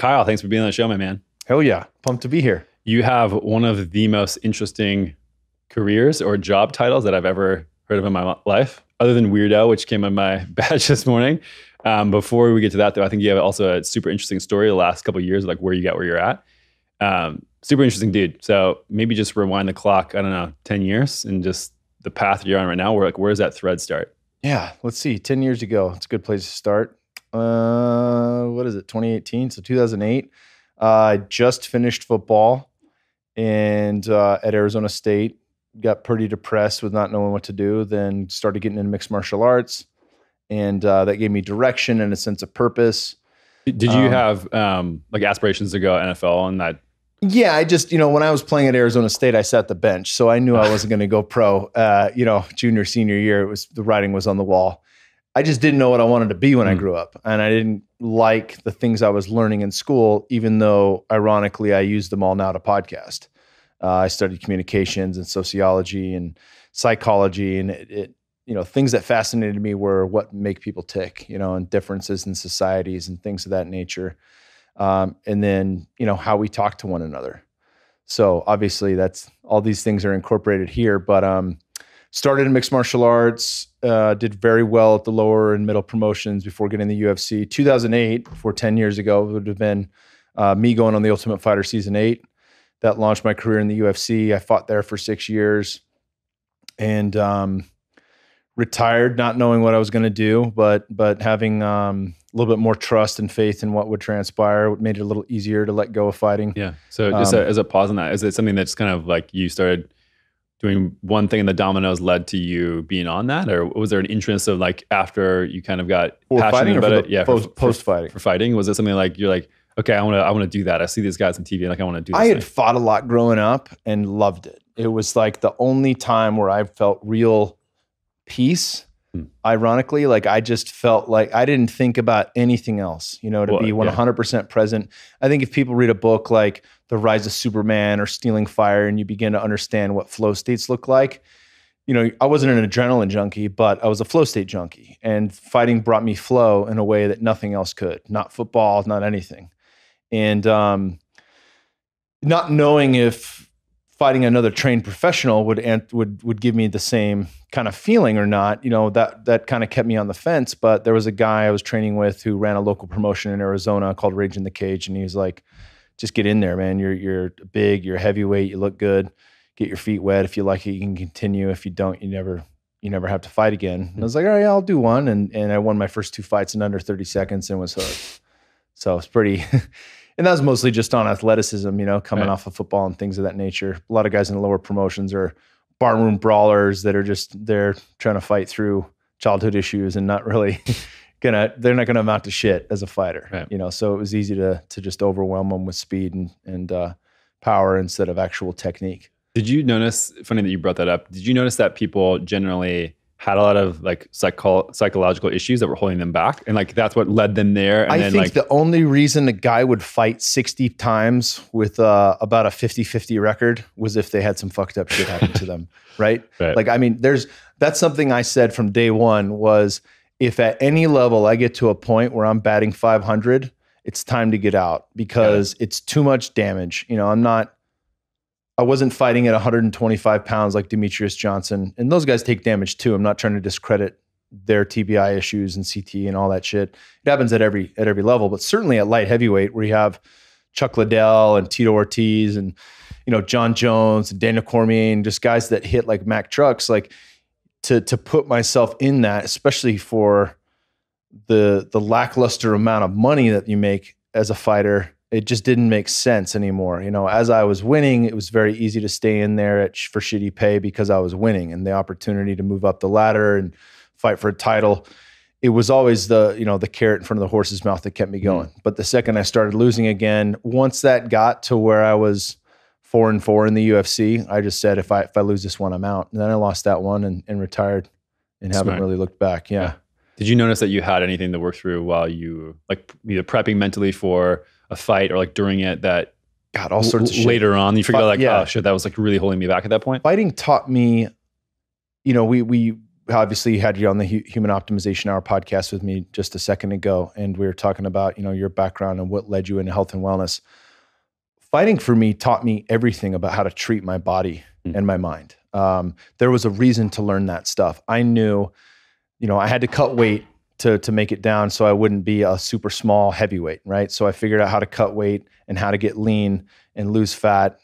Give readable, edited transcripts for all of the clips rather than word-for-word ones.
Kyle, thanks for being on the show, my man. Hell yeah. Pumped to be here. You have one of the most interesting careers or job titles that I've ever heard of in my life, other than weirdo, which came on my badge this morning. Before we get to that, though, I think you have also a super interesting story the last couple of years, like where you got where you're at. Super interesting dude. So maybe just rewind the clock, I don't know, 10 years and just the path you're on right now. Where does that thread start? Yeah, let's see. 10 years ago, it's a good place to start. What is it? 2018. So 2008. I just finished football and at Arizona State. Got pretty depressed with not knowing what to do. Then started getting into mixed martial arts, and that gave me direction and a sense of purpose. Did you have like aspirations to go NFL and that? Yeah, I just, when I was playing at Arizona State, I sat the bench. So I knew I wasn't going to go pro, junior, senior year, the writing was on the wall. I just didn't know what I wanted to be when I grew up. And I didn't like the things I was learning in school, even though ironically, I use them all now to podcast. I studied communications and sociology and psychology, and it things that fascinated me were what make people tick, and differences in societies and things of that nature. And then, how we talk to one another. So obviously that's all these things are incorporated here, but, started in mixed martial arts, did very well at the lower and middle promotions before getting the UFC. 2008, 10 years ago, would have been, me going on the Ultimate Fighter season 8. That launched my career in the UFC. I fought there for 6 years and, retired, not knowing what I was going to do, but having a little bit more trust and faith in what would transpire made it a little easier to let go of fighting. Yeah. So just as a pause on that, is it something that's kind of like you started doing one thing and the dominoes led to you being on that? Or was there an interest of like after you kind of got passionate about it? Yeah. Post fighting. For fighting. Was it something like you're like, okay, I want to do that. I see these guys on TV and like I want to do this. I had fought a lot growing up and loved it. It was like the only time where I felt real peace. Ironically, like I just felt like I didn't think about anything else, to be 100% present. I think if people read a book like The Rise of Superman or Stealing Fire and you begin to understand what flow states look like, I wasn't an adrenaline junkie, but I was a flow state junkie, and fighting brought me flow in a way that nothing else could, not football, not anything. And not knowing if fighting another trained professional would give me the same kind of feeling or not, that kind of kept me on the fence. But there was a guy I was training with who ran a local promotion in Arizona called Rage in the Cage. And he was like, just get in there, man. You're big, you're heavyweight, you look good, get your feet wet. If you like it, you can continue. If you don't, you never have to fight again. And I was like, all right, I'll do one. And I won my first 2 fights in under 30 seconds and was hooked. So it's pretty, and that was mostly just on athleticism, coming off of football and things of that nature. A lot of guys in the lower promotions are barroom brawlers that are just there trying to fight through childhood issues and not really they're not gonna amount to shit as a fighter. Right. So it was easy to just overwhelm them with speed and power instead of actual technique. Did you notice, funny that you brought that up, did you notice that people generally had a lot of like psychological issues that were holding them back, and like that's what led them there? And I think the only reason a guy would fight 60 times with about a 50-50 record was if they had some fucked up shit happen to them, right? Like, I mean, that's something I said from day one was, if at any level I get to a point where I'm batting 500, it's time to get out because it's too much damage. I wasn't fighting at 125 pounds like Demetrius Johnson, and those guys take damage too. I'm not trying to discredit their TBI issues and CT and all that shit. It happens at every level, but certainly at light heavyweight where you have Chuck Liddell and Tito Ortiz and, John Jones and Daniel Cormier and just guys that hit like Mack trucks, like to put myself in that, especially for the lackluster amount of money that you make as a fighter, it just didn't make sense anymore. As I was winning, it was very easy to stay in there for shitty pay because I was winning, and the opportunity to move up the ladder and fight for a title, it was always the carrot in front of the horse's mouth that kept me going. But the second I started losing again, once that got to where I was 4-4 in the UFC, I just said, if I lose this one, I'm out. And then I lost that one and retired and haven't really looked back. Yeah. Did you notice that you had anything to work through while you like either prepping mentally for a fight or like during it that got all sorts of shit later on you figured out like, oh shit, that was like really holding me back at that point? Fighting taught me, we obviously you had you on the Human Optimization Hour podcast with me just a second ago, and we were talking about, you know, your background and what led you into health and wellness. Fighting for me taught me everything about how to treat my body and my mind. There was a reason to learn that stuff. I knew, you know, I had to cut weight to make it down so I wouldn't be a super small heavyweight, right? So I figured out how to cut weight and how to get lean and lose fat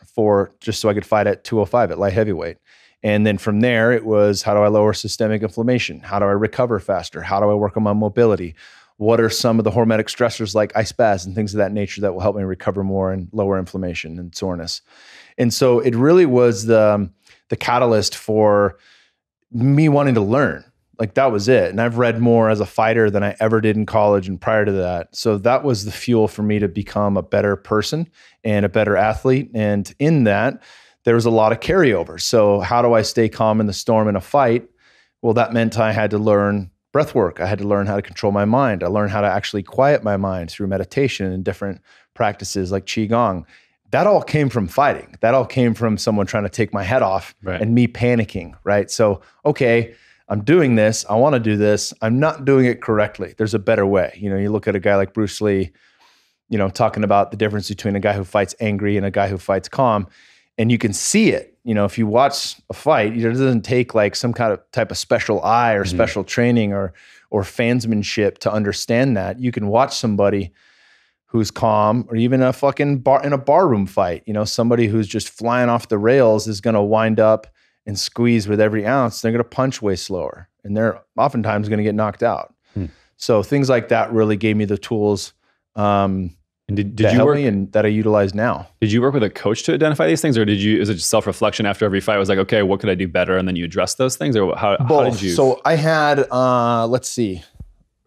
just so I could fight at 205 at light heavyweight. And then from there, it was, how do I lower systemic inflammation? How do I recover faster? How do I work on my mobility? What are some of the hormetic stressors like ice baths and things of that nature that will help me recover more and lower inflammation and soreness? And so it really was the catalyst for me wanting to learn. Like, that was it. And I've read more as a fighter than I ever did in college and prior to that. So that was the fuel for me to become a better person and a better athlete. And in that, there was a lot of carryover. So how do I stay calm in the storm in a fight? Well, that meant I had to learn breath work. I had to learn how to control my mind. I learned how to actually quiet my mind through meditation and different practices like Qigong. That all came from fighting. That all came from someone trying to take my head off and me panicking, right? So, okay, I'm doing this. I want to do this. I'm not doing it correctly. There's a better way. You know, you look at a guy like Bruce Lee, you know, talking about the difference between a guy who fights angry and a guy who fights calm. And you can see it. You know, if you watch a fight, it doesn't take like some kind of type of special eye or special training or fansmanship to understand that. You can watch somebody who's calm, or even a fucking in a barroom fight. You know, somebody who's just flying off the rails is going to wind up and squeeze with every ounce. They're going to punch way slower, and they're oftentimes going to get knocked out. So things like that really gave me the tools. And did you work and that I utilize now? Did you work with a coach to identify these things, or is it just self-reflection after every fight? It was like, okay, what could I do better? And then you address those things, or how did you? So I had, let's see,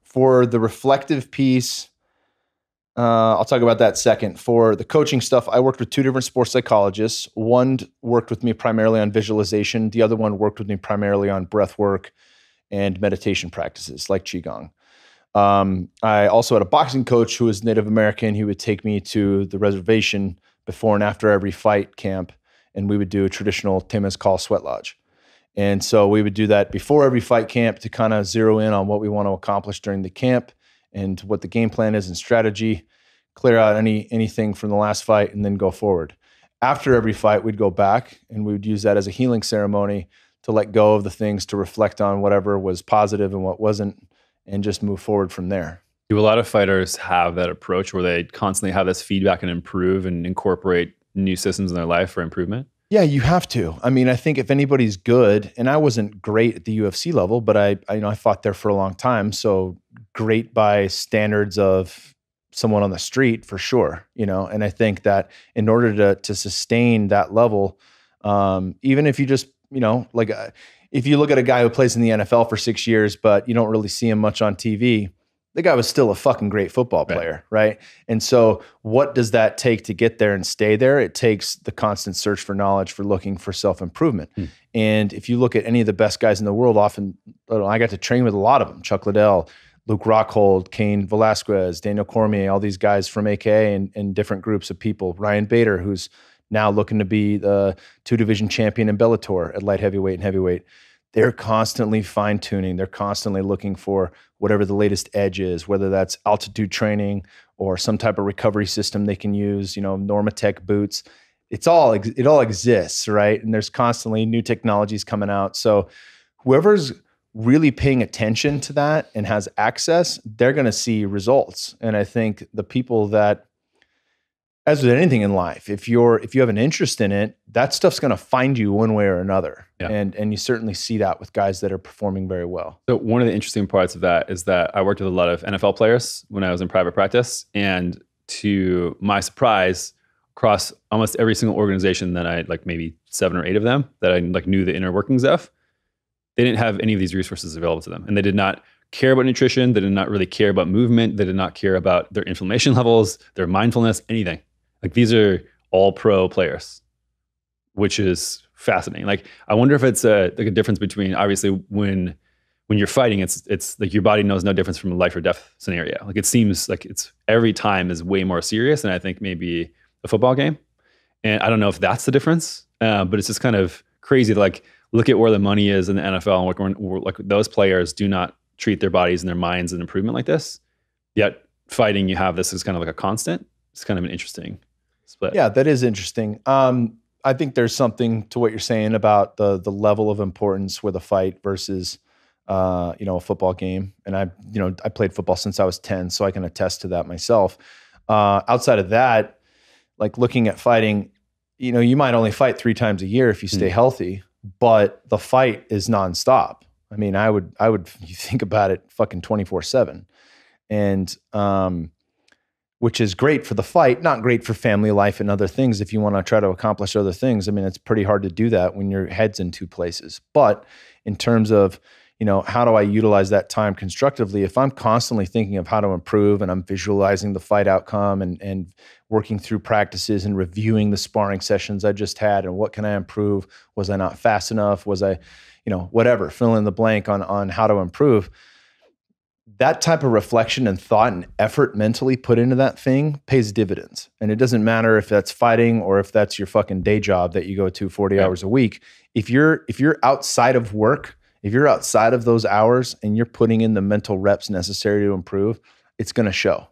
for the reflective piece, I'll talk about that second. For the coaching stuff, I worked with 2 different sports psychologists. One worked with me primarily on visualization. The other one worked with me primarily on breath work and meditation practices like Qigong. I also had a boxing coach who was Native American. He would take me to the reservation before and after every fight camp, and we would do a traditional Temazcal sweat lodge. And so we would do that before every fight camp to kind of zero in on what we want to accomplish during the camp and what the game plan is and strategy, clear out anything from the last fight, and then go forward. After every fight, we'd go back and we would use that as a healing ceremony to let go of the things, to reflect on whatever was positive and what wasn't, and just move forward from there. Do a lot of fighters have that approach where they constantly have this feedback and improve and incorporate new systems in their life for improvement? Yeah, you have to. I mean, I think if anybody's good, and I wasn't great at the UFC level, but I fought there for a long time. So great by standards of someone on the street for sure, you know? And I think that in order to sustain that level, even if you just, you know, like if you look at a guy who plays in the NFL for 6 years, but you don't really see him much on TV, the guy was still a fucking great football player, right? And so what does that take to get there and stay there? It takes the constant search for knowledge, for looking for self-improvement. And if you look at any of the best guys in the world, often, I got to train with a lot of them, Chuck Liddell, Luke Rockhold, Cain Velasquez, Daniel Cormier, all these guys from AK and different groups of people. Ryan Bader, who's now looking to be the 2-division champion in Bellator at light heavyweight and heavyweight. They're constantly fine-tuning. They're constantly looking for whatever the latest edge is, whether that's altitude training or some type of recovery system they can use, you know, Normatec boots. It all exists, right? And there's constantly new technologies coming out. So whoever's really paying attention to that and has access, they're going to see results. And I think the people that, as with anything in life, if you have an interest in it, that stuff's going to find you one way or another. Yeah. And you certainly see that with guys that are performing very well. So one of the interesting parts of that is that I worked with a lot of NFL players when I was in private practice, and to my surprise, across almost every single organization that I, like maybe 7 or 8 of them that I like knew the inner workings of, they didn't have any of these resources available to them, and they did not care about nutrition. They did not really care about movement. They did not care about their inflammation levels, their mindfulness, anything. Like, these are all pro players, which is fascinating. Like, I wonder if it's like a difference between, obviously when you're fighting, it's like your body knows no difference from a life or death scenario. Like, it seems like it's every time is way more serious than I think maybe a football game. And I don't know if that's the difference, but it's just kind of crazy. Like, look at where the money is in the NFL, and like those players do not treat their bodies and their minds and improvement like this. Yet fighting, you have this as kind of like a constant. It's kind of an interesting split. Yeah, that is interesting. I think there's something to what you're saying about the level of importance with a fight versus a football game. And I played football since I was 10, so I can attest to that myself. Outside of that, like looking at fighting, you might only fight 3 times a year if you stay healthy, but the fight is nonstop. I mean, you think about it, fucking 24/7. And, which is great for the fight, not great for family life and other things. If you want to try to accomplish other things, I mean, it's pretty hard to do that when your head's in 2 places. But in terms of, how do I utilize that time constructively? If I'm constantly thinking of how to improve and I'm visualizing the fight outcome and working through practices and reviewing the sparring sessions I just had and what can I improve? Was I not fast enough? Was I, whatever, fill in the blank on how to improve. That type of reflection and thought and effort mentally put into that thing pays dividends. And it doesn't matter if that's fighting or if that's your fucking day job that you go to 40 hours a week. If you're outside of work, if you're outside of those hours and you're putting in the mental reps necessary to improve, it's going to show.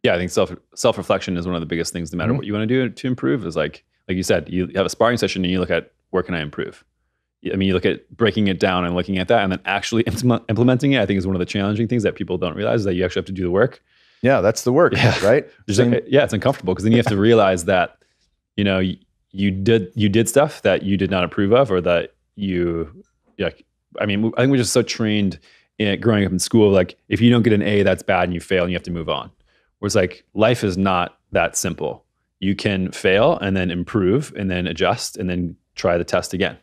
Yeah, I think self-reflection is one of the biggest things, no matter what you want to do to improve, is like you said, you have a sparring session and you look at, where can I improve? I mean, you look at breaking it down and looking at that and then actually implementing it, I think is one of the challenging things that people don't realize, is that you actually have to do the work. Yeah, that's the work, right? It's uncomfortable because then you have to realize that, you did stuff that you did not approve of, or that I think we're just so trained in growing up in school, like if you don't get an A, that's bad and you fail and you have to move on. Whereas like life is not that simple. You can fail and then improve and then adjust and then try the test again.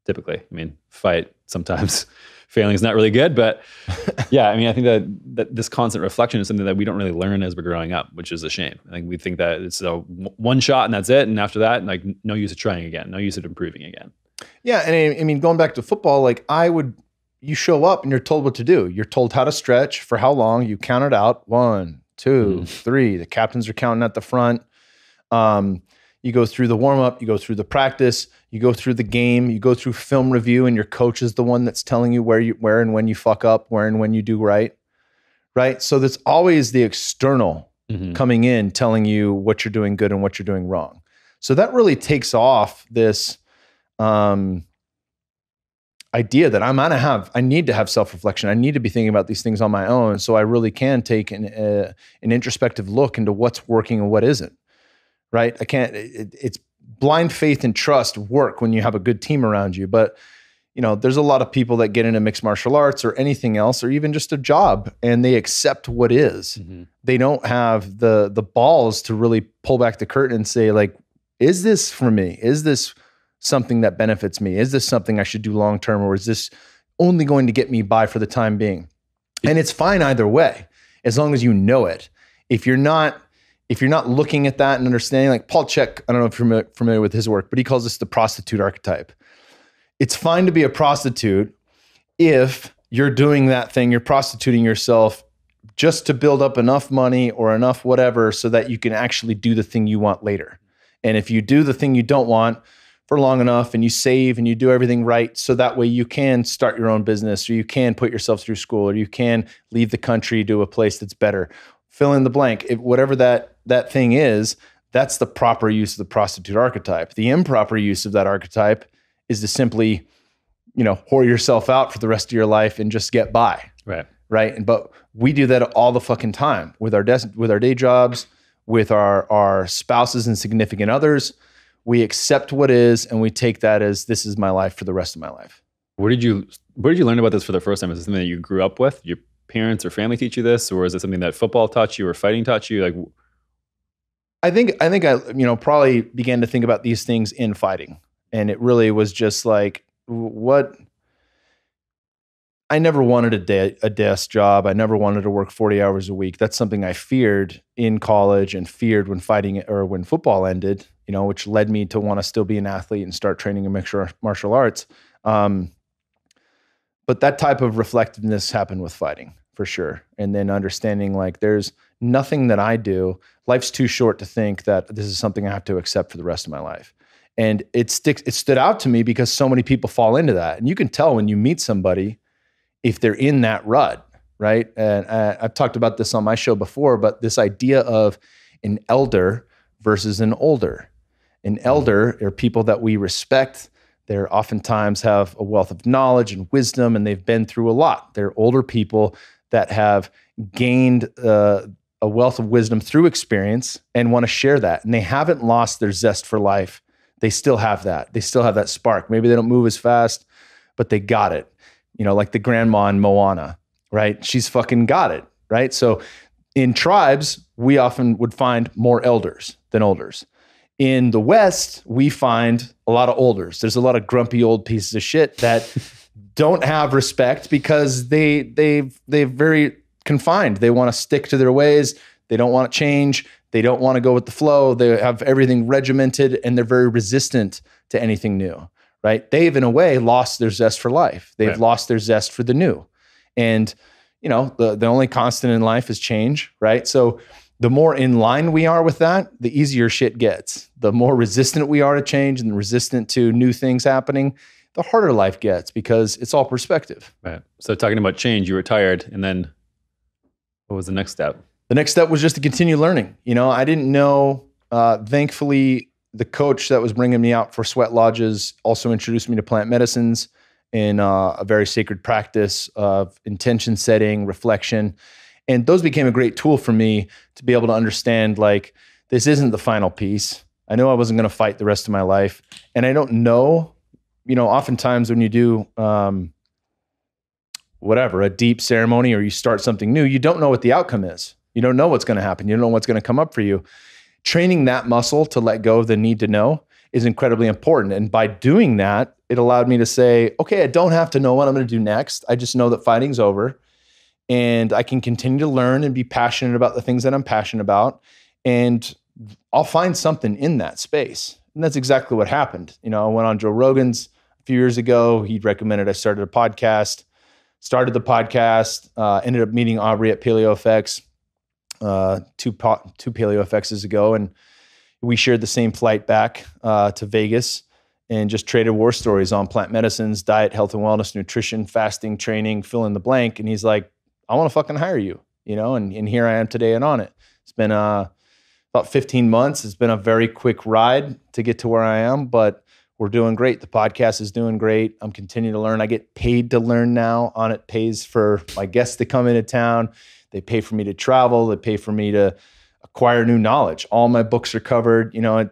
Typically, I mean, fight sometimes failing is not really good, but yeah, I mean, I think that this constant reflection is something that we don't really learn as we're growing up, which is a shame. I think we think that it's a one shot and that's it, and after that, like no use of trying again, no use of improving again. Yeah, and I mean, going back to football, like you show up and you're told what to do. You're told how to stretch, for how long. You count it out, 1, 2, 3. The captains are counting at the front. You go through the warm-up, you go through the practice, you go through the game, you go through film review, and your coach is the one that's telling you where and when you fuck up, where and when you do right? So there's always the external coming in, telling you what you're doing good and what you're doing wrong. So that really takes off this idea that I need to have self-reflection. I need to be thinking about these things on my own, so I really can take an introspective look into what's working and what isn't. Right? It's blind faith and trust work when you have a good team around you. But, there's a lot of people that get into mixed martial arts or anything else, or even just a job, and they accept what is. They don't have the balls to really pull back the curtain and say, like, is this for me? Is this something that benefits me? Is this something I should do long-term, or is this only going to get me by for the time being? And it's fine either way, as long as you know it. If you're not looking at that and understanding, like Paul Chek, I don't know if you're familiar with his work, but he calls this the prostitute archetype. It's fine to be a prostitute if you're doing that thing, you're prostituting yourself just to build up enough money or enough whatever so that you can actually do the thing you want later. And if you do the thing you don't want for long enough and you save and you do everything right, so that way you can start your own business, or you can put yourself through school, or you can leave the country to a place that's better. Fill in the blank. Whatever that thing is, that's the proper use of the prostitute archetype. The improper use of that archetype is to simply, whore yourself out for the rest of your life and just get by. Right. But we do that all the fucking time with our day jobs, with our spouses and significant others. We accept what is, and we take that as, this is my life for the rest of my life. Where did you learn about this for the first time? Is it something that you grew up with? Your parents or family teach you this, or is it something that football taught you or fighting taught you? Like, I think I probably began to think about these things in fighting, and it really was just like, what? I never wanted a desk job. I never wanted to work 40 hours a week. That's something I feared in college and feared when fighting or when football ended, which led me to want to still be an athlete and start training in mixed martial arts. But that type of reflectiveness happened with fighting, for sure. And then understanding, like, there's nothing that I do. Life's too short to think that this is something I have to accept for the rest of my life. And it stood out to me because so many people fall into that. And you can tell when you meet somebody if they're in that rut, right? And I've talked about this on my show before, but this idea of an elder versus an older. An elder are people that we respect. They're oftentimes have a wealth of knowledge and wisdom, and they've been through a lot. They're older people that have gained a wealth of wisdom through experience and want to share that. And they haven't lost their zest for life. They still have that. They still have that spark. Maybe they don't move as fast, but they got it. You know, like the grandma in Moana, right? She's fucking got it, right? So in tribes, we often would find more elders than olders. In the West, we find a lot of olders. There's a lot of grumpy old pieces of shit that don't have respect because they're very confined. They want to stick to their ways. They don't want to change. They don't want to go with the flow. They have everything regimented and they're very resistant to anything new, right? They've, in a way, lost their zest for life. They've lost their zest for the new. And, you know, the only constant in life is change, right? So the more in line we are with that, the easier shit gets. The more resistant we are to change and resistant to new things happening, the harder life gets because it's all perspective. Right. So talking about change, you retired, and then what was the next step? The next step was just to continue learning. You know, I didn't know, thankfully, the coach that was bringing me out for sweat lodges also introduced me to plant medicines in a very sacred practice of intention setting, reflection. And those became a great tool for me to be able to understand, like, this isn't the final piece. I know I wasn't going to fight the rest of my life. And I don't know, you know, oftentimes when you do a deep ceremony or you start something new, you don't know what the outcome is. You don't know what's going to happen. You don't know what's going to come up for you. Training that muscle to let go of the need to know is incredibly important. And by doing that, it allowed me to say, okay, I don't have to know what I'm going to do next. I just know that fighting's over and I can continue to learn and be passionate about the things that I'm passionate about. And I'll find something in that space. And that's exactly what happened. You know, I went on Joe Rogan's a few years ago. He recommended I started the podcast, ended up meeting Aubrey at Paleo FX. Two Paleo FXs ago, and we shared the same flight back to Vegas and just traded war stories on plant medicines, diet, health and wellness, nutrition, fasting, training, fill in the blank. And he's like, I want to fucking hire you, you know, and here I am today and on it. It's been about 15 months. It's been a very quick ride to get to where I am, but we're doing great. The podcast is doing great. I'm continuing to learn. I get paid to learn now. On it pays for my guests to come into town. They pay for me to travel. They pay for me to acquire new knowledge. All my books are covered. You know, in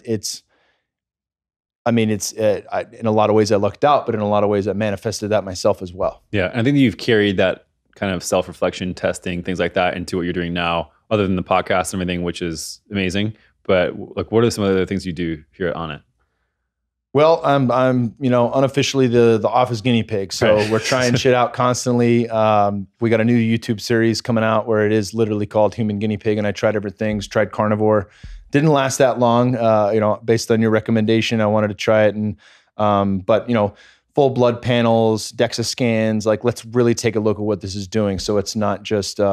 a lot of ways I lucked out, but in a lot of ways I manifested that myself as well. Yeah. I think you've carried that kind of self-reflection, testing, things like that into what you're doing now, other than the podcast and everything, which is amazing. But like, what are some of the other things you do here on it? Well, I'm you know, unofficially the office guinea pig. So we're trying shit out constantly. We got a new YouTube series coming out where it is literally called Human Guinea Pig. And I tried different things, tried carnivore. Didn't last that long. You know, based on your recommendation, I wanted to try it. And, but you know, full blood panels, DEXA scans, like let's really take a look at what this is doing. So it's not just, you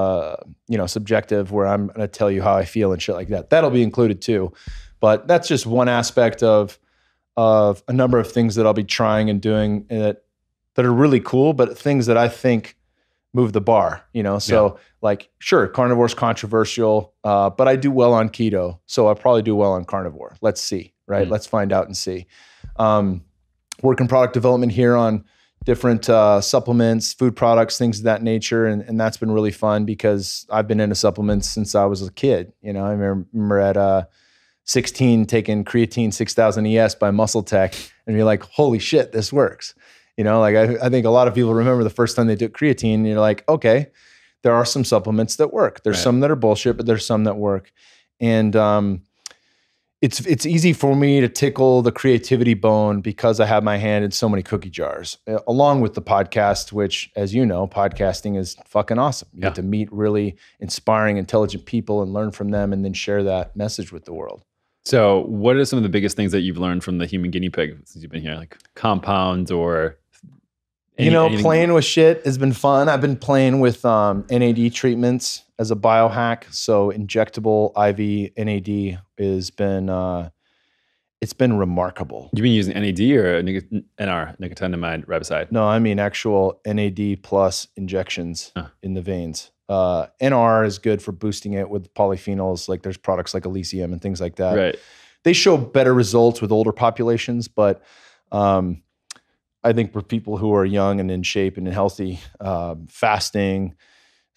know, subjective where I'm going to tell you how I feel and shit like that. That'll be included too. But that's just one aspect of a number of things that I'll be trying and doing that are really cool, but things that I think move the bar, you know? So like, sure, carnivore's controversial, but I do well on keto. So I'll probably do well on carnivore. Let's see, right? Let's find out and see. Work in product development here on different supplements, food products, things of that nature. And that's been really fun because I've been into supplements since I was a kid. You know, I remember at 16 taking creatine 6000 ES by Muscle Tech and you're like, holy shit, this works. You know, like I think a lot of people remember the first time they took creatine and you're like, okay, there are some supplements that work. There's some that are bullshit, but there's some that work. And it's easy for me to tickle the creativity bone because I have my hand in so many cookie jars, along with the podcast, which, as you know, podcasting is fucking awesome. You get to meet really inspiring, intelligent people and learn from them and then share that message with the world. So what are some of the biggest things that you've learned from the human guinea pig since you've been here? Like compounds or anything? Playing with shit has been fun. I've been playing with NAD treatments as a biohack. So injectable IV NAD has been it's been remarkable. You've been using NAD or NR, nicotinamide riboside? No, I mean actual NAD plus injections in the veins. NR is good for boosting it with polyphenols. Like there's products like Elysium and things like that. Right. They show better results with older populations, but I think for people who are young and in shape and healthy, fasting,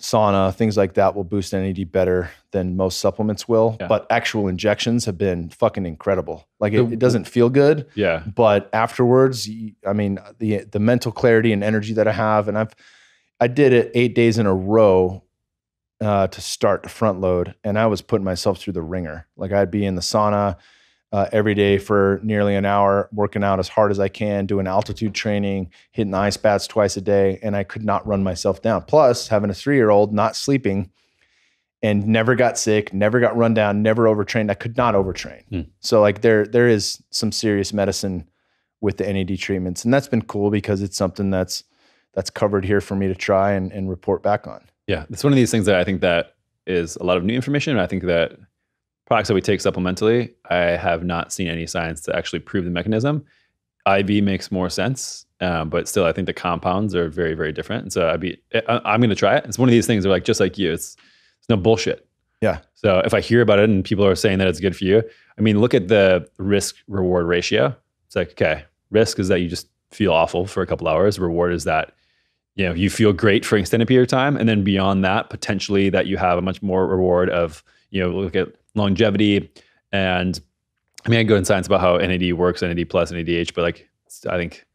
sauna, things like that will boost NAD better than most supplements will. Yeah. But actual injections have been fucking incredible. Like it doesn't feel good. Yeah. But afterwards, I mean, the mental clarity and energy that I have, and I did it 8 days in a row to start the front load, and I was putting myself through the ringer. Like I'd be in the sauna every day for nearly an hour, working out as hard as I can, doing altitude training, hitting the ice baths twice a day, and I could not run myself down. Plus, having a 3-year-old, not sleeping, and never got sick, never got run down, never overtrained. I could not overtrain. So like there is some serious medicine with the NAD treatments, and that's been cool because it's something that's covered here for me to try and report back on. Yeah, it's one of these things that I think that is a lot of new information. And I think that products that we take supplementally, I have not seen any science to actually prove the mechanism. IV makes more sense, but still, I think the compounds are very, very different. And so I'm going to try it. It's one of these things where, like, just like you, it's no bullshit. Yeah. So if I hear about it and people are saying that it's good for you, I mean, look at the risk reward ratio. It's like, okay, risk is that you just feel awful for a couple hours. Reward is that, you know, you feel great for an extended period of time. And then beyond that, potentially that you have a much more reward of, you know, look at longevity. And I mean, I go in science about how NAD works, NAD plus, NADH, but like, I think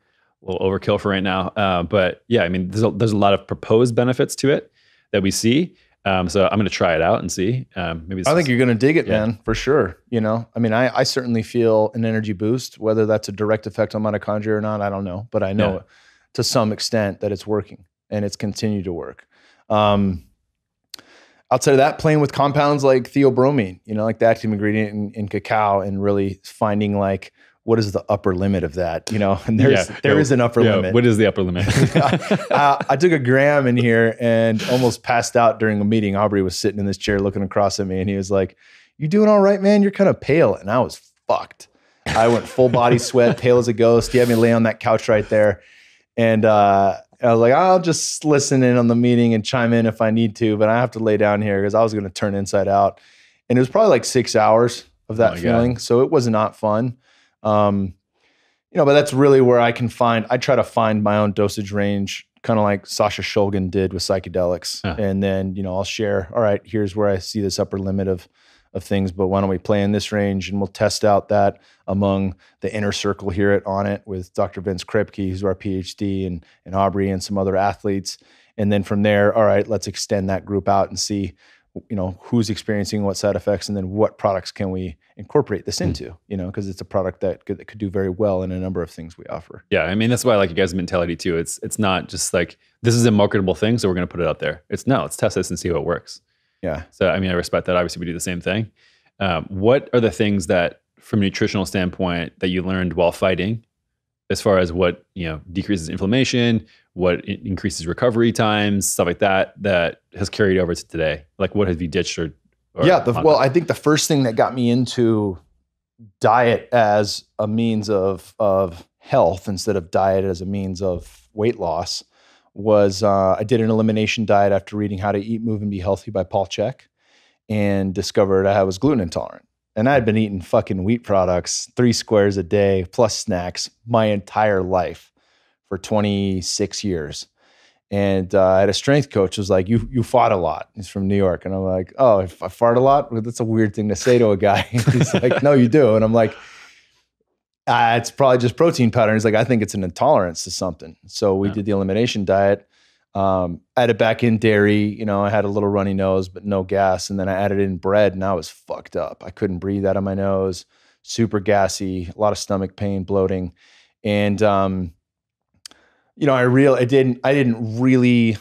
a little overkill for right now. But yeah, I mean, there's a lot of proposed benefits to it that we see. So I'm going to try it out and see. Maybe I think you're going to dig it, man, for sure. You know, I mean, I certainly feel an energy boost, whether that's a direct effect on mitochondria or not, I don't know, but I know to some extent that it's working and it's continued to work. Outside of that, playing with compounds like theobromine, you know, like the active ingredient in cacao, and really finding like, what is the upper limit of that? You know, and there is an upper limit. What is the upper limit? I took a gram in here and almost passed out during a meeting. Aubrey was sitting in this chair looking across at me, and he was like, "You doing all right, man? You're kind of pale." And I was fucked. I went full body sweat, pale as a ghost. He had me lay on that couch right there. And I was like, I'll just listen in on the meeting and chime in if I need to, but I have to lay down here because I was going to turn inside out. And it was probably like 6 hours of that feeling. God. So it was not fun. You know, but that's really where I try to find my own dosage range, kind of like Sasha Shulgin did with psychedelics. And then, you know, I'll share, all right, here's where I see this upper limit of things, but why don't we play in this range, and we'll test out that among the inner circle here at On It with Dr. Vince Kripke, who's our PhD, and Aubrey and some other athletes. And then from there, all right, let's extend that group out and see, you know, who's experiencing what side effects, and then what products can we incorporate this into, you know, because it's a product that could do very well in a number of things we offer. Yeah. I mean, that's why I like you guys' mentality too. It's not just like, this is a marketable thing, so we're going to put it out there. Let's test this and see how it works. Yeah. So, I mean, I respect that. Obviously we do the same thing. What are the things that, from a nutritional standpoint, that you learned while fighting, as far as what, you know, decreases inflammation, what increases recovery times, stuff like that has carried over to today? Like, what have you ditched or well, I think the first thing that got me into diet as a means of health instead of diet as a means of weight loss was I did an elimination diet after reading How to Eat, Move, and Be Healthy by Paul Chek, and discovered I was gluten intolerant. And I had been eating fucking wheat products, 3 squares a day, plus snacks, my entire life for 26 years. And I had a strength coach who was like, you fought a lot. He's from New York. And I'm like, oh, if I fart a lot? Well, that's a weird thing to say to a guy. He's like, no, you do. And I'm like, it's probably just protein powder. He's like, I think it's an intolerance to something. So we did the elimination diet. I added back in dairy. You know, I had a little runny nose, but no gas. And then I added in bread, and I was fucked up. I couldn't breathe out of my nose, super gassy, a lot of stomach pain, bloating. And, you know, I didn't really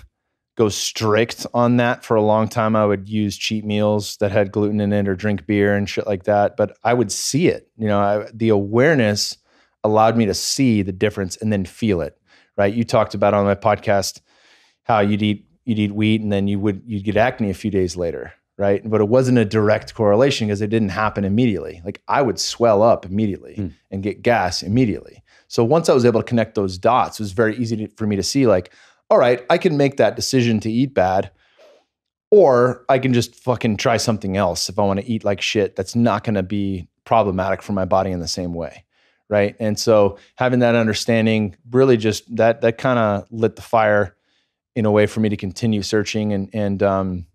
go strict on that for a long time. I would use cheat meals that had gluten in it or drink beer and shit like that. But I would see it, you know, the awareness allowed me to see the difference and then feel it, right? You talked about on my podcast how you'd eat wheat and then you'd get acne a few days later, right? But it wasn't a direct correlation because it didn't happen immediately. Like I would swell up immediately and get gas immediately. So once I was able to connect those dots, it was very easy for me to see like, all right, I can make that decision to eat bad, or I can just fucking try something else if I want to eat like shit that's not going to be problematic for my body in the same way, right? And so having that understanding really just that kind of lit the fire in a way for me to continue searching. And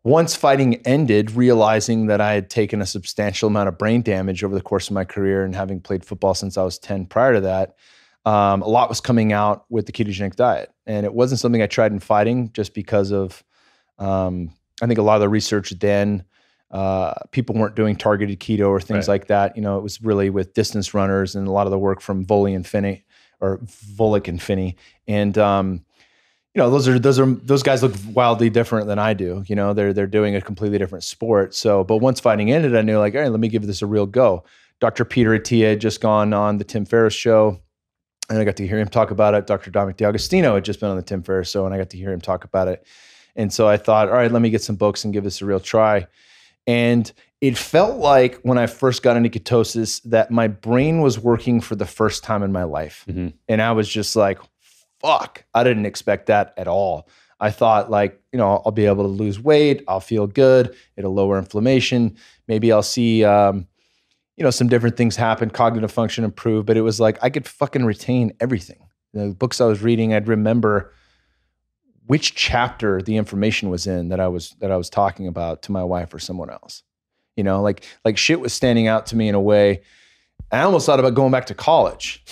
once fighting ended, realizing that I had taken a substantial amount of brain damage over the course of my career and having played football since I was 10 prior to that, a lot was coming out with the ketogenic diet. And it wasn't something I tried in fighting just because of, I think a lot of the research then, people weren't doing targeted keto or things like that. You know, it was really with distance runners and a lot of the work from Volek and Finney. And, you know, those guys look wildly different than I do. You know, they're doing a completely different sport. So, but once fighting ended, I knew like, all right, let me give this a real go. Dr. Peter Attia had just gone on the Tim Ferriss show, and I got to hear him talk about it. Dr. Dominic D'Agostino had just been on the Tim Ferriss show, and I got to hear him talk about it. And so I thought, all right, let me get some books and give this a real try. And it felt like when I first got into ketosis that my brain was working for the first time in my life. And I was just like, fuck, I didn't expect that at all. I thought like, you know, I'll be able to lose weight. I'll feel good. It'll lower inflammation. Maybe I'll see, you know, some different things happen, cognitive function improve, but it was like, I could fucking retain everything. The books I was reading, I'd remember which chapter the information was in that I was talking about to my wife or someone else. You know, like shit was standing out to me in a way. I almost thought about going back to college,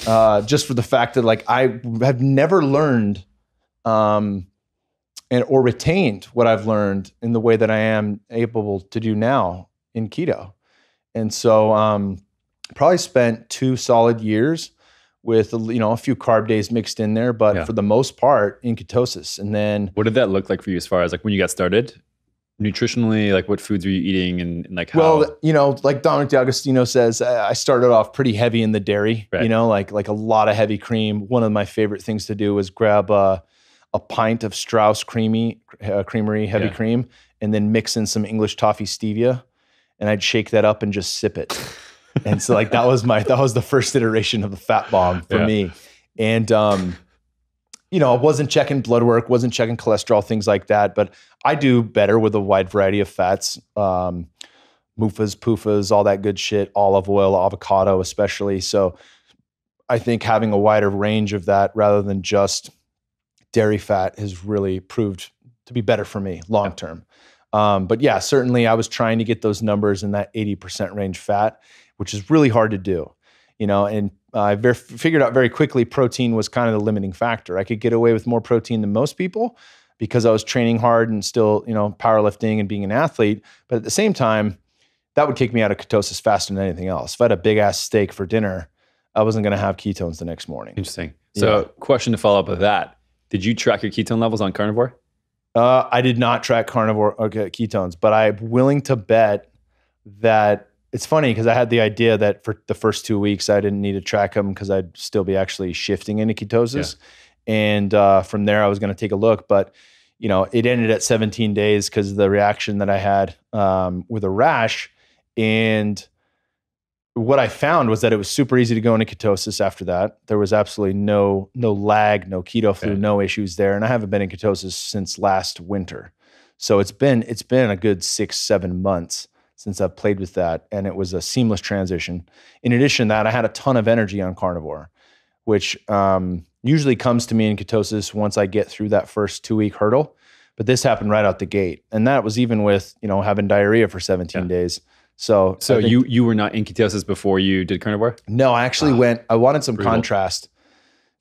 just for the fact that like I have never learned or retained what I've learned in the way that I am able to do now in keto. And so probably spent 2 solid years with, you know, a few carb days mixed in there, but for the most part in ketosis. And then what did that look like for you as far as like when you got started? Nutritionally, like what foods were you eating and like how? Well, you know, like Dominic D'Agostino says, I started off pretty heavy in the dairy, you know, like a lot of heavy cream. One of my favorite things to do was grab a pint of Strauss Creamery heavy cream and then mix in some English toffee stevia. And I'd shake that up and just sip it. And so like that was the first iteration of the fat bomb for me. And you know, I wasn't checking blood work, wasn't checking cholesterol, things like that. But I do better with a wide variety of fats, MUFAs, PUFAs, all that good shit, olive oil, avocado especially. So I think having a wider range of that rather than just dairy fat has really proved to be better for me long term. But yeah, certainly I was trying to get those numbers in that 80% range fat, which is really hard to do, you know, and I figured out very quickly protein was kind of the limiting factor. I could get away with more protein than most people because I was training hard and still, you know, powerlifting and being an athlete. But at the same time, that would kick me out of ketosis faster than anything else. If I had a big ass steak for dinner, I wasn't going to have ketones the next morning. Interesting. So question to follow up with that. Did you track your ketone levels on carnivore? I did not track carnivore ketones, but I'm willing to bet that it's funny because I had the idea that for the first 2 weeks, I didn't need to track them because I'd still be actually shifting into ketosis. And from there, I was going to take a look. But, you know, it ended at 17 days because of the reaction that I had with a rash. And what I found was that it was super easy to go into ketosis after that. There was absolutely no lag, no keto flu, no issues there. And I haven't been in ketosis since last winter. So it's been a good 6-7 months since I've played with that. And it was a seamless transition. In addition to that, I had a ton of energy on carnivore, which usually comes to me in ketosis once I get through that first 2-week hurdle. But this happened right out the gate. And that was even with, you know, having diarrhea for 17 days. So you were not in ketosis before you did carnivore? No, I actually I wanted some contrast.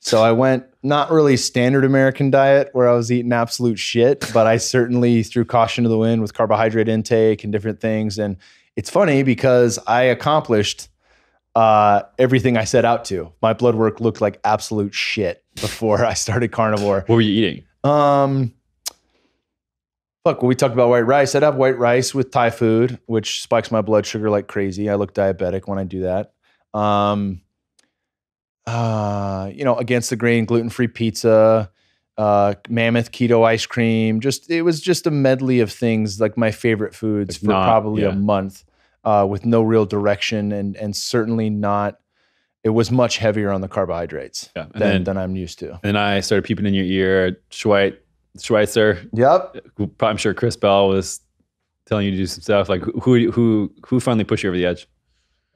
So I went not really standard American diet where I was eating absolute shit, but I certainly threw caution to the wind with carbohydrate intake and different things. And it's funny because I accomplished everything I set out to. My blood work looked like absolute shit before I started carnivore. What were you eating? Look, when we talked about white rice, I'd have white rice with Thai food, which spikes my blood sugar like crazy. I look diabetic when I do that. You know, against the grain, gluten-free pizza, Mammoth keto ice cream. It was just a medley of things, like my favorite foods for probably a month, with no real direction and certainly not. It was much heavier on the carbohydrates than I'm used to. And then I started peeping in your ear, Schweitzer. Yep. I'm sure Chris Bell was telling you to do some stuff. Like who finally pushed you over the edge?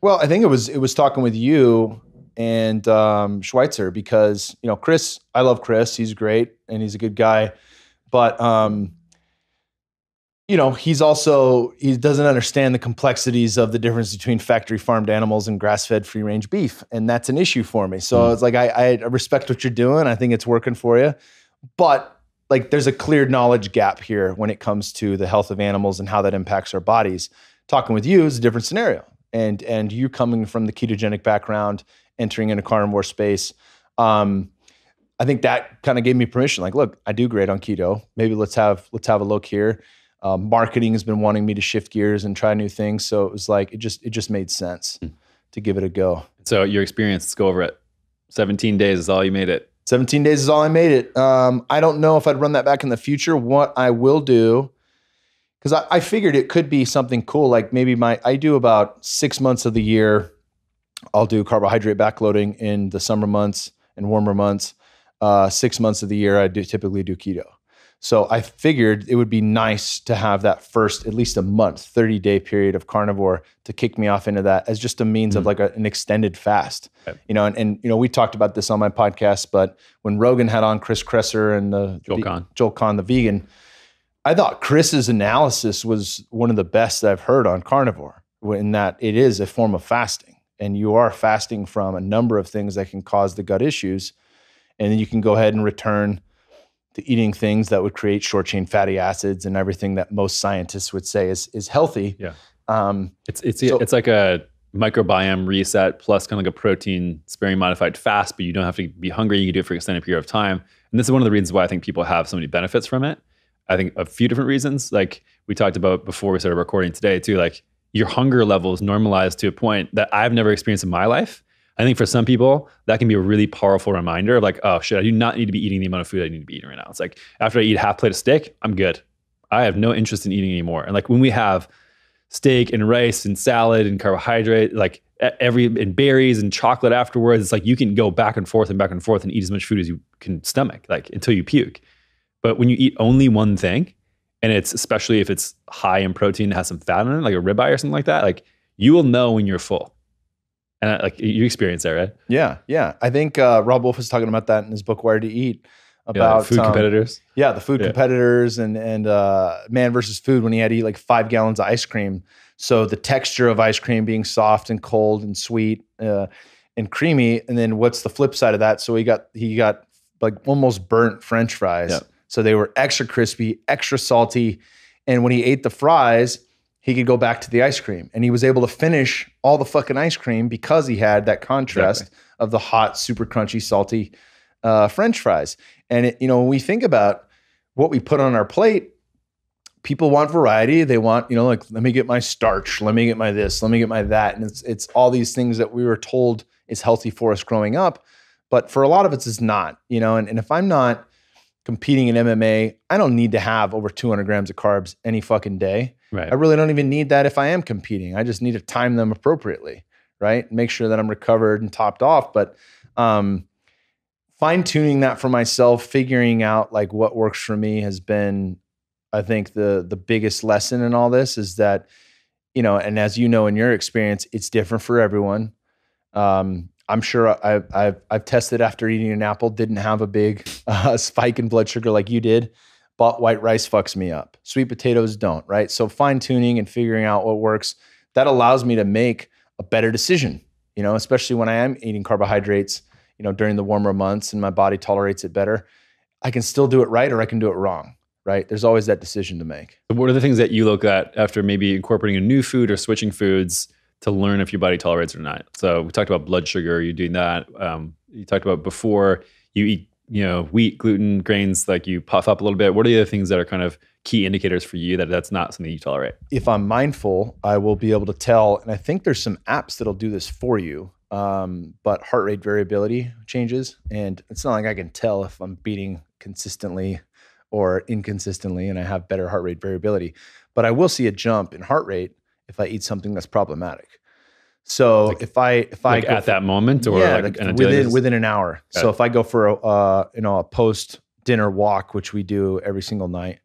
Well, I think it was talking with you and Schweitzer, because, you know, Chris, I love Chris. He's great and he's a good guy. But, you know, he doesn't understand the complexities of the difference between factory farmed animals and grass-fed free range beef. And that's an issue for me. So it's like, I respect what you're doing. I think it's working for you. But like, there's a clear knowledge gap here when it comes to the health of animals and how that impacts our bodies. Talking with you is a different scenario. And you coming from the ketogenic background, entering into carnivore space, I think that kind of gave me permission. Like, look, I do great on keto. Maybe let's have a look here. Marketing has been wanting me to shift gears and try new things, so it was like it just made sense to give it a go. So your experience, let's go over it. 17 days is all you made it. 17 days is all I made it. I don't know if I'd run that back in the future. What I will do, because I figured it could be something cool. Like maybe I do about 6 months of the year, I'll do carbohydrate backloading in the summer months and warmer months. 6 months of the year, I typically do keto. So I figured it would be nice to have that first, at least a month, 30-day period of carnivore to kick me off into that as just a means of like an extended fast. Right. You know, and you know, we talked about this on my podcast, but when Rogan had on Chris Kresser and Joel Kahn, the vegan, I thought Chris's analysis was one of the best that I've heard on carnivore, in that it is a form of fasting. And you are fasting from a number of things that can cause the gut issues. And then you can go ahead and return to eating things that would create short chain fatty acids and everything that most scientists would say is healthy. Yeah. It's like a microbiome reset plus kind of like a protein sparing modified fast, but you don't have to be hungry. You can do it for an extended period of time. And this is one of the reasons why I think people have so many benefits from it. I think a few different reasons, like we talked about before we started recording today too, like your hunger levels normalized to a point that I've never experienced in my life. I think for some people, that can be a really powerful reminder of like, oh shit, I do not need to be eating the amount of food I need to be eating right now. It's like, after I eat a half plate of steak, I'm good. I have no interest in eating anymore. And like when we have steak and rice and salad and carbohydrate, like and berries and chocolate afterwards, it's like you can go back and forth and eat as much food as you can stomach, like until you puke. But when you eat only one thing, and it's especially if it's high in protein and has some fat in it, like a ribeye or something like that, like you will know when you're full. And like you experience that, right? Yeah, yeah. I think Rob Wolf was talking about that in his book Wired to Eat, about food competitors. Yeah, the food competitors and man versus food, when he had to eat like 5 gallons of ice cream. So the texture of ice cream being soft and cold and sweet and creamy, and then what's the flip side of that? So he got like almost burnt French fries. Yeah. So they were extra crispy, extra salty, and when he ate the fries, he could go back to the ice cream, and he was able to finish all the fucking ice cream because he had that contrast of the hot, super crunchy, salty French fries. And you know, when we think about what we put on our plate, people want variety. They want, you know, like, let me get my starch, let me get my this, let me get my that. And it's all these things that we were told is healthy for us growing up. But for a lot of us, it's not, you know, and if I'm not competing in MMA, I don't need to have over 200 grams of carbs any fucking day. Right. I really don't even need that if I am competing. I just need to time them appropriately, right? Make sure that I'm recovered and topped off. But fine-tuning that for myself, figuring out like what works for me has been, I think, the biggest lesson in all this is that, you know, and as you know, in your experience, it's different for everyone. I'm sure I've tested after eating an apple, didn't have a big spike in blood sugar like you did, but white rice fucks me up. Sweet potatoes don't, right? So fine tuning and figuring out what works, that allows me to make a better decision, you know, especially when I am eating carbohydrates, you know, during the warmer months and my body tolerates it better. I can still do it right, or I can do it wrong, right? There's always that decision to make. What are the things that you look at after maybe incorporating a new food or switching foods to learn if your body tolerates it or not? So we talked about blood sugar, you're doing that. You talked about before you eat, you know, wheat, gluten, grains, like you puff up a little bit. What are the other things that are kind of key indicators for you that that's not something you tolerate? If I'm mindful, I will be able to tell, and I think there's some apps that'll do this for you, but heart rate variability changes, and it's not like I can tell if I'm beating consistently or inconsistently, and I have better heart rate variability. But I will see a jump in heart rate if I eat something that's problematic. So Like, if I like go at that moment, or like within an hour. Okay. So if I go for a post dinner walk, which we do every single night,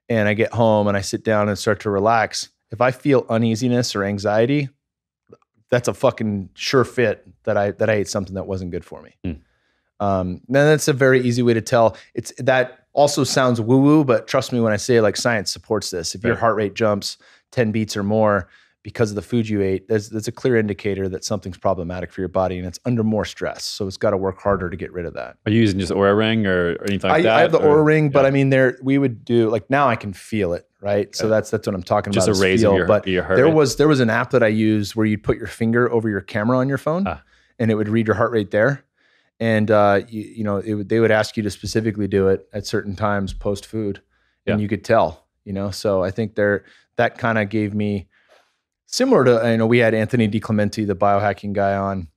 and I get home and I sit down and start to relax, if I feel uneasiness or anxiety, that's a fucking sure fit that I ate something that wasn't good for me. Then that's a very easy way to tell. That also sounds woo woo, but trust me when I say, like, science supports this. If your heart rate jumps 10 beats or more because of the food you ate, that's a clear indicator that something's problematic for your body and it's under more stress. So it's got to work harder to get rid of that. Are you using just Oura Ring or anything like that? I have the Oura Ring, but I mean, we would do, like, now I can feel it, right? So that's what I'm talking about. Just a raise of your heart rate. There was an app that I used where you'd put your finger over your camera on your phone and it would read your heart rate there. And they would ask you to specifically do it at certain times post food, and you could tell. So I think that kind of gave me, similar to, we had Anthony DiClemente, the biohacking guy, on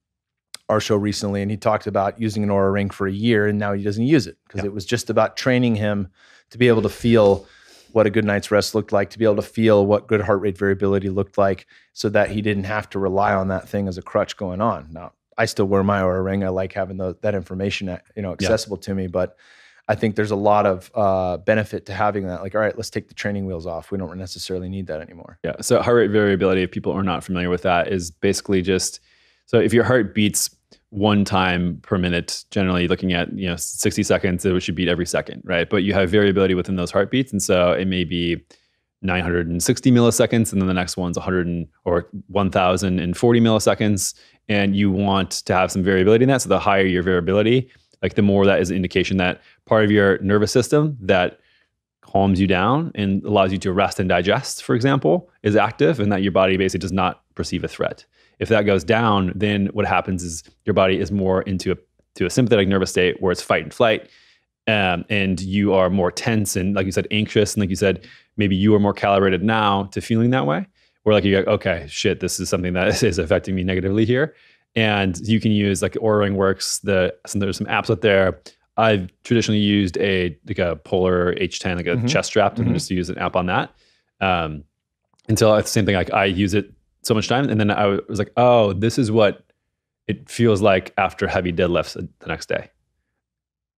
our show recently, and he talked about using an Oura Ring for a year, and now he doesn't use it because it was just about training him to be able to feel what a good night's rest looked like, to be able to feel what good heart rate variability looked like, so that he didn't have to rely on that thing as a crutch going on. Now, I still wear my Oura Ring. I like having that information, accessible to me. But I think there's a lot of benefit to having that. Like, all right, let's take the training wheels off. We don't necessarily need that anymore. Yeah. So heart rate variability, if people are not familiar with that, is basically just, so if your heart beats 1 time per minute, generally looking at 60 seconds, it should beat every second, right? But you have variability within those heartbeats, and so it may be 960 milliseconds, and then the next one's 100 or 1040 milliseconds. And you want to have some variability in that. So the higher your variability, like the more that is an indication that part of your nervous system that calms you down and allows you to rest and digest, for example, is active, and that your body basically does not perceive a threat. If that goes down, then what happens is your body is more into a sympathetic nervous state where it's fight and flight. And you are more tense and, like you said, anxious. And like you said, maybe you are more calibrated now to feeling that way. Where like you go, okay, shit, this is something that is affecting me negatively here. And you can use, like, Oura Ring works. There's some apps out there. I've traditionally used a Polar H10, like a chest strap, and just use an app on that. Until it's the same thing, like I use it so much time. And then I was like, oh, this is what it feels like after heavy deadlifts the next day.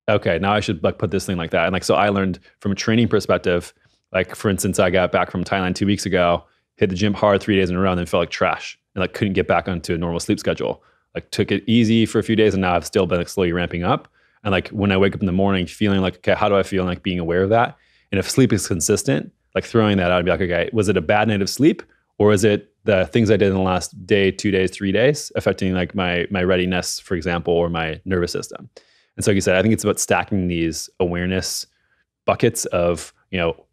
Okay, now I should put this thing like that. And so I learned from a training perspective, like, for instance, I got back from Thailand 2 weeks ago, hit the gym hard 3 days in a row, and then felt like trash and couldn't get back onto a normal sleep schedule. Took it easy for a few days, and now I've still been slowly ramping up. And when I wake up in the morning feeling like, okay, how do I feel? And being aware of that. And if sleep is consistent, throwing that out and be like, okay, was it a bad night of sleep, or is it the things I did in the last day, 2 days, 3 days affecting my readiness, for example, or my nervous system? And so like you said, I think it's about stacking these awareness buckets of,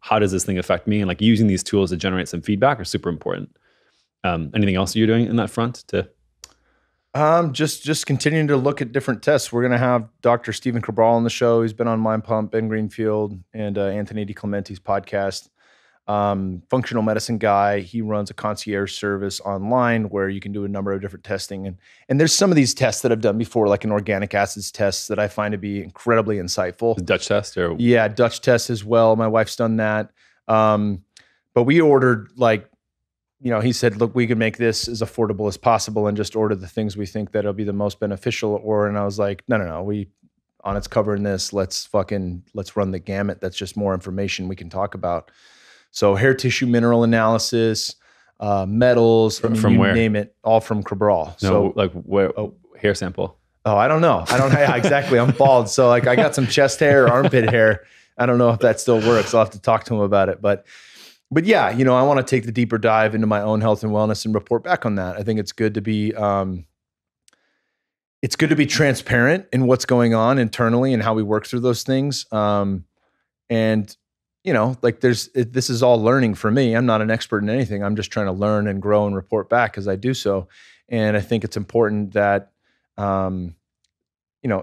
how does this thing affect me? And using these tools to generate some feedback are super important. Anything else you're doing in that front to? Just continuing to look at different tests. We're going to have Dr. Stephen Cabral on the show. He's been on Mind Pump, Ben Greenfield, and Anthony DiClemente's podcast. Functional medicine guy. He runs a concierge service online where you can do a number of different testing. And there's some of these tests that I've done before, like an organic acids test, that I find to be incredibly insightful. The Dutch test? Yeah, Dutch test as well. My wife's done that. But we ordered, he said, look, we can make this as affordable as possible and just order the things we think that'll be the most beneficial. And I was like, no, on its covering this, let's run the gamut. That's just more information we can talk about. So hair tissue mineral analysis, metals, from where? Name it, all from Cabral. No, where? Hair sample. Oh, I don't know. Yeah, exactly. I'm bald. So I got some chest hair, armpit hair. I don't know if that still works. I'll have to talk to him about it. But yeah, I want to take the deeper dive into my own health and wellness and report back on that. I think it's good to be transparent in what's going on internally and how we work through those things. This is all learning for me. I'm not an expert in anything. I'm just trying to learn and grow and report back as I do so. And I think it's important that,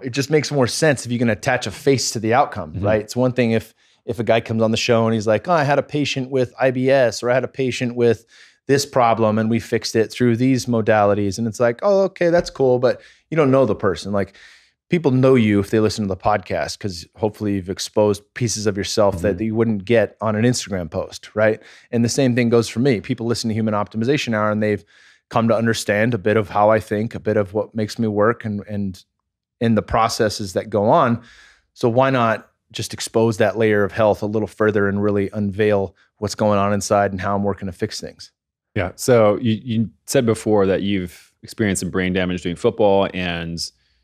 it just makes more sense if you can attach a face to the outcome, right? It's one thing if a guy comes on the show and he's like, oh, I had a patient with IBS, or I had a patient with this problem and we fixed it through these modalities. And it's like, oh, okay, that's cool. But you don't know the person. people know you if they listen to the podcast, because hopefully you've exposed pieces of yourself that you wouldn't get on an Instagram post, right? And the same thing goes for me. People listen to Human Optimization Hour and they've come to understand a bit of how I think, a bit of what makes me work, and in the processes that go on. So why not just expose that layer of health a little further and really unveil what's going on inside and how I'm working to fix things? Yeah. So you said before that you've experienced some brain damage doing football and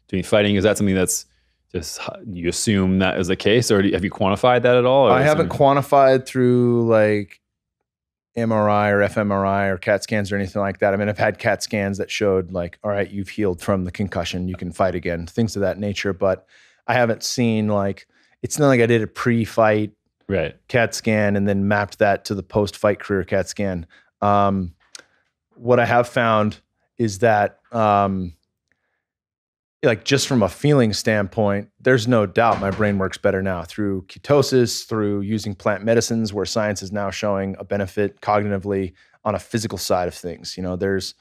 doing fighting. Is that something that's just, you assume that is the case, or have you quantified that at all? I haven't quantified through like MRI or fMRI or CAT scans or anything like that. I mean, I've had CAT scans that showed like, all right, you've healed from the concussion, you can fight again, things of that nature. But I haven't seen like, it's not like I did a pre-fight CAT scan and then mapped that to the post-fight career CAT scan. What I have found is that, like just from a feeling standpoint, there's no doubt my brain works better now through ketosis, through using plant medicines, where science is now showing a benefit cognitively on a physical side of things. You know, there's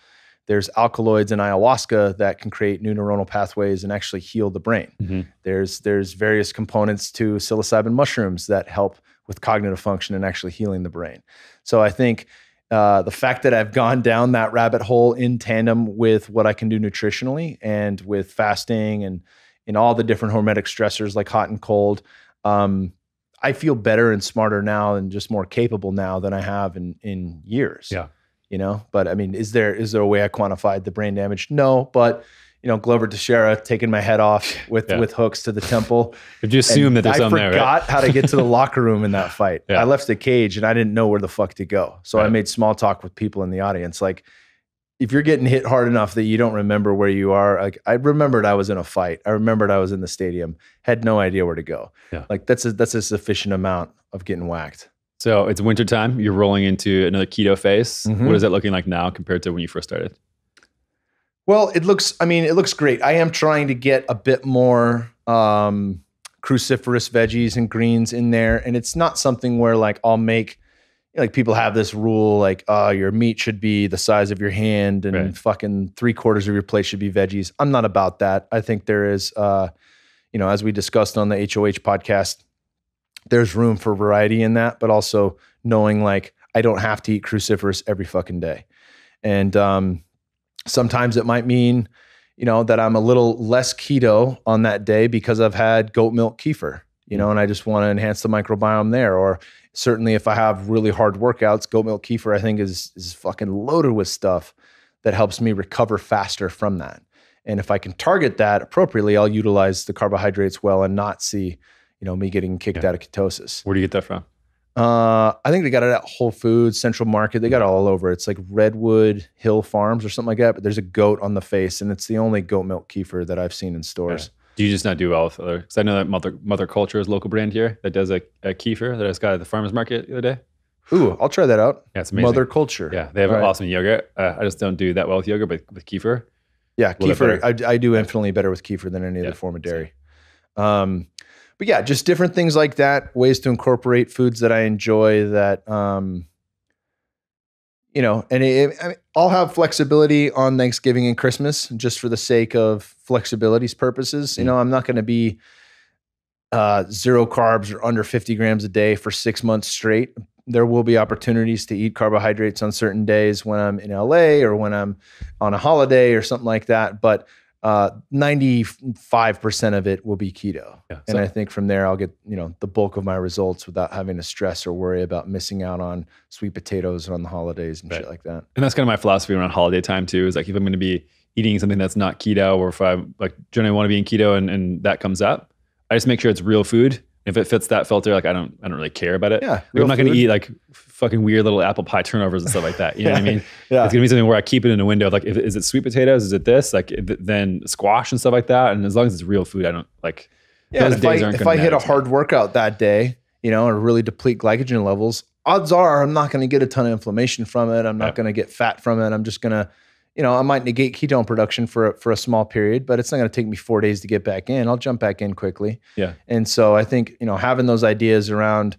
alkaloids in ayahuasca that can create new neuronal pathways and actually heal the brain. There's various components to psilocybin mushrooms that help with cognitive function and actually healing the brain. So I think the fact that I've gone down that rabbit hole in tandem with what I can do nutritionally and with fasting and in all the different hormetic stressors like hot and cold, I feel better and smarter now and just more capable now than I have in years. Yeah. You know, but I mean, is there a way I quantified the brain damage? No, but you know, Glover Teixeira taking my head off with hooks to the temple. If you assume that there's something there, right? I forgot how to get to the locker room in that fight. I left the cage and I didn't know where the fuck to go. So I made small talk with people in the audience. Like, if you're getting hit hard enough that you don't remember where you are, like I remembered I was in a fight. I remembered I was in the stadium, had no idea where to go. Yeah. Like that's a sufficient amount of getting whacked. So it's wintertime. You're rolling into another keto phase. What is it looking like now compared to when you first started? Well, it looks great. I am trying to get a bit more cruciferous veggies and greens in there. And it's not something where like I'll make, like people have this rule like, your meat should be the size of your hand and fucking 3/4 of your plate should be veggies. I'm not about that. I think there is, you know, as we discussed on the HOH podcast, there's room for variety in that, but also knowing like I don't have to eat cruciferous every fucking day. And sometimes it might mean, you know, that I'm a little less keto on that day because I've had goat milk kefir, you know, and I just want to enhance the microbiome there. Or certainly if I have really hard workouts, goat milk kefir, I think is fucking loaded with stuff that helps me recover faster from that. And if I can target that appropriately, I'll utilize the carbohydrates well and not see, you know, me getting kicked out of ketosis. Where do you get that from? I think they got it at Whole Foods, Central Market. They got it all over. It's like Redwood Hill Farms or something like that. But there's a goat on the face, and it's the only goat milk kefir that I've seen in stores. Do you just not do well with other? Because I know that Mother Culture is a local brand here that does a kefir that I just got at the farmer's market the other day. Ooh, I'll try that out. Yeah, it's amazing. Mother Culture. Yeah, they have an awesome yogurt. I just don't do that well with yogurt, but with kefir. Yeah, kefir. I do infinitely better with kefir than any other form of dairy. But yeah, just different things like that, ways to incorporate foods that I enjoy that, you know, and I mean, I'll have flexibility on Thanksgiving and Christmas just for the sake of flexibility's purposes. You know, I'm not going to be 0 carbs or under 50 grams a day for 6 months straight. There will be opportunities to eat carbohydrates on certain days when I'm in LA or when I'm on a holiday or something like that. But 95% of it will be keto. Yeah, and I think from there, I'll get, you know, the bulk of my results without having to stress or worry about missing out on sweet potatoes on the holidays and shit like that. And that's kind of my philosophy around holiday time too, is like, if I'm going to be eating something that's not keto, or if I like generally want to be in keto and that comes up, I just make sure it's real food. If it fits that filter, like I don't really care about it. Yeah, I'm not going to eat like fucking weird little apple pie turnovers and stuff like that. You know what I mean? Yeah. It's going to be something where I keep it in a window of like, is it sweet potatoes? Is it this? Like then squash and stuff like that. And as long as it's real food, I don't like. Yeah, if I hit a hard workout that day, you know, or really deplete glycogen levels, odds are I'm not going to get a ton of inflammation from it. I'm not going to get fat from it. I'm just going to, you know, I might negate ketone production for a small period, but it's not going to take me 4 days to get back in. I'll jump back in quickly. Yeah. And so I think, you know, having those ideas around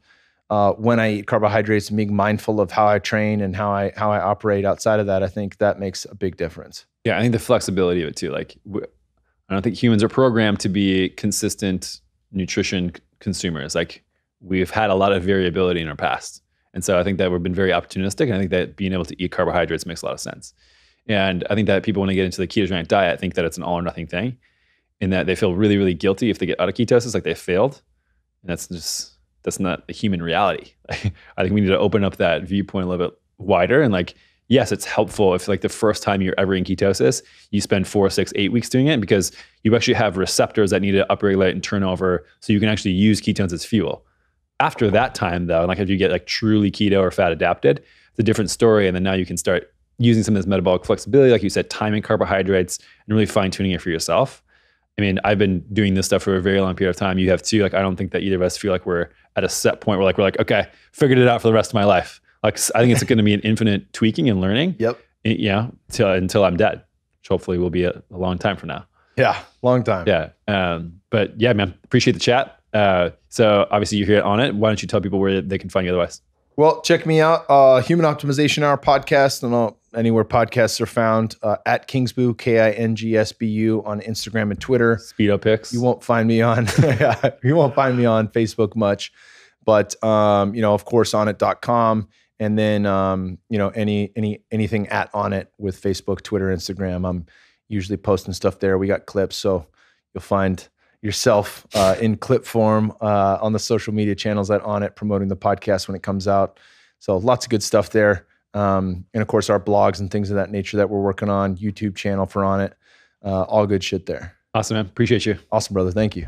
when I eat carbohydrates and being mindful of how I train and how I operate outside of that, I think that makes a big difference. Yeah. I think the flexibility of it too. Like I don't think humans are programmed to be consistent nutrition consumers. Like we've had a lot of variability in our past. And so I think that we've been very opportunistic. And I think that being able to eat carbohydrates makes a lot of sense. And I think that people, when they get into the ketogenic diet, think that it's an all or nothing thing, and that they feel really, really guilty if they get out of ketosis, like they failed. And that's not a human reality. I think we need to open up that viewpoint a little bit wider. And like, yes, it's helpful if like the first time you're ever in ketosis, you spend 4, 6, 8 weeks doing it, because you actually have receptors that need to upregulate and turn over so you can actually use ketones as fuel. After that time though, like if you get like truly keto or fat adapted, it's a different story. And then now you can start using some of this metabolic flexibility, like you said, timing carbohydrates and really fine tuning it for yourself. I mean, I've been doing this stuff for a very long period of time. You have too. Like, I don't think that either of us feel like we're at a set point where we're like, okay, figured it out for the rest of my life. Like, I think it's going to be an infinite tweaking and learning. Yep. Until I'm dead, which hopefully will be a long time from now. Yeah, long time. Yeah. But yeah, man, appreciate the chat. So obviously you're here on it. Why don't you tell people where they can find you otherwise? Well, check me out, Human Optimization Hour podcast, and anywhere podcasts are found, at Kingsbury, Kingsbu on Instagram and Twitter. Speedo pics. You won't find me on Facebook much, but of course onit.com, and then anything at Onit with Facebook, Twitter, Instagram. I'm usually posting stuff there. We got clips, so you'll find yourself in clip form on the social media channels at Onit, promoting the podcast when it comes out. So lots of good stuff there. And of course our blogs and things of that nature that we're working on, YouTube channel for Onit, all good shit there. Awesome, man. Appreciate you. Awesome, brother. Thank you.